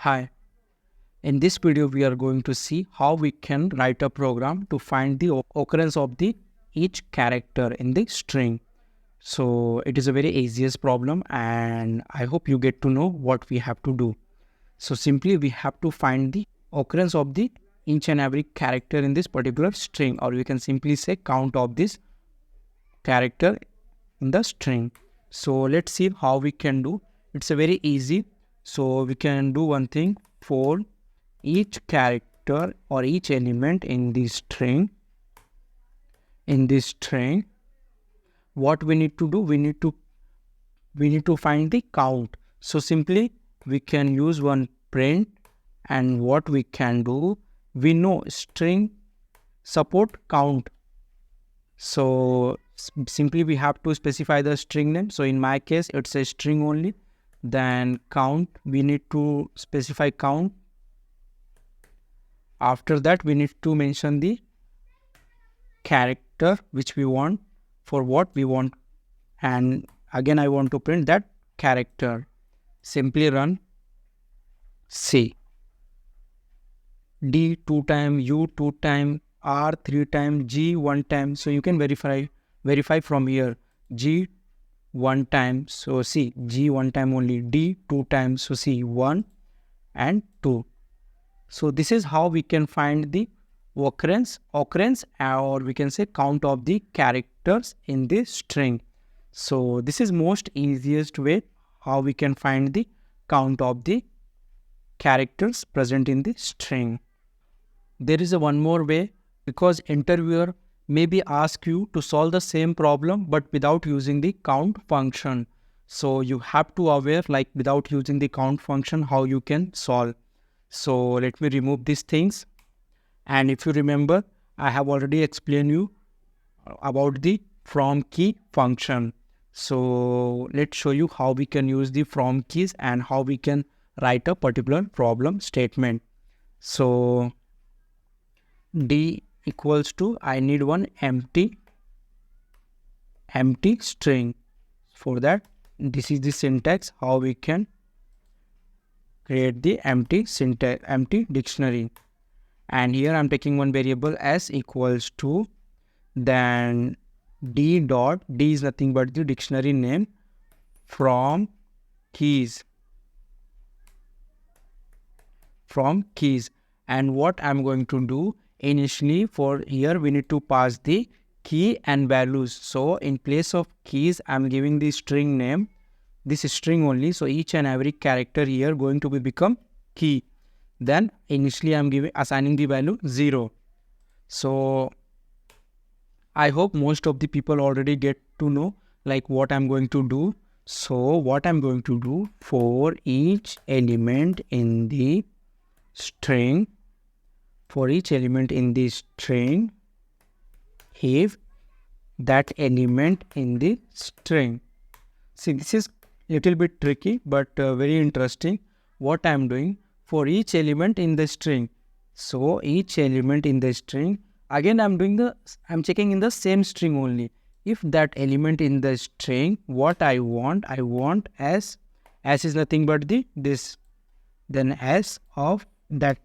Hi, in this video we are going to see how we can write a program to find the occurrence of the each character in the string. So it is a very easiest problem and I hope you get to know what we have to do. So simply we have to find the occurrence of the each and every character in this particular string, or we can simply say count of this character in the string. So let's see how we can do. It's a very easy. So we can do one thing. For each character or each element in this string, what we need to do, we need to find the count. So simply we can use one print, and what we can do, we know string support count. So simply we have to specify the string name. So in my case it's a string only. Then count, we need to specify count. After that we need to mention the character which we want, for what we want, and again I want to print that character. Simply run C. D 2 time, U 2 time, R 3 time, G 1 time. So you can verify from here. G 1 time, so C, G 1 time only. D 2 times, so C 1 and 2. So this is how we can find the occurrence, or we can say count of the characters in this string. So this is most easiest way how we can find the count of the characters present in the string. There is a one more way, because interviewer maybe ask you to solve the same problem but without using the count function. So you have to aware, like without using the count function, how you can solve. So let me remove these things. And if you remember, I have already explained you about the from key function. So let's show you how we can use the from keys and how we can write a particular problem statement. So D equals to, I need one empty string. For that, this is the syntax how we can create the empty dictionary. And here I'm taking one variable s equals to, then D dot, D is nothing but the dictionary name, from keys. And what I'm going to do, initially for here we need to pass the key and values. So in place of keys I'm giving the string name, this is string only. So each and every character here going to be become key. Then initially I'm assigning the value 0. So I hope most of the people already get to know like what I'm going to do. So what I'm going to do, for each element in the string, if that element in the string. See, this is little bit tricky but very interesting. What I'm doing, for each element in the string, so each element in the string, again I'm checking in the same string only. If that element in the string, what I want s is nothing but this, then s of that,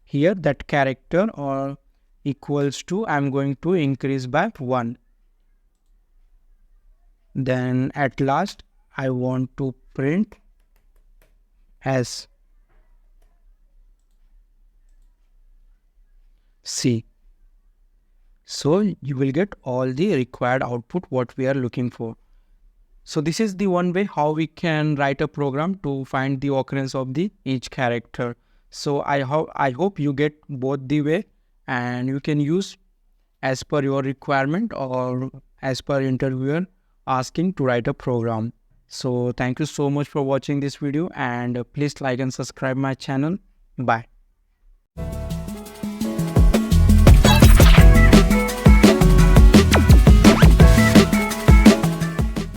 here that character or equals to, I'm going to increase by 1. Then at last I want to print s C. So you will get all the required output what we are looking for. So this is the one way how we can write a program to find the occurrence of the each character. So I hope you get both the way, and you can use as per your requirement or as per interviewer asking to write a program. So thank you so much for watching this video, and please like and subscribe my channel. Bye.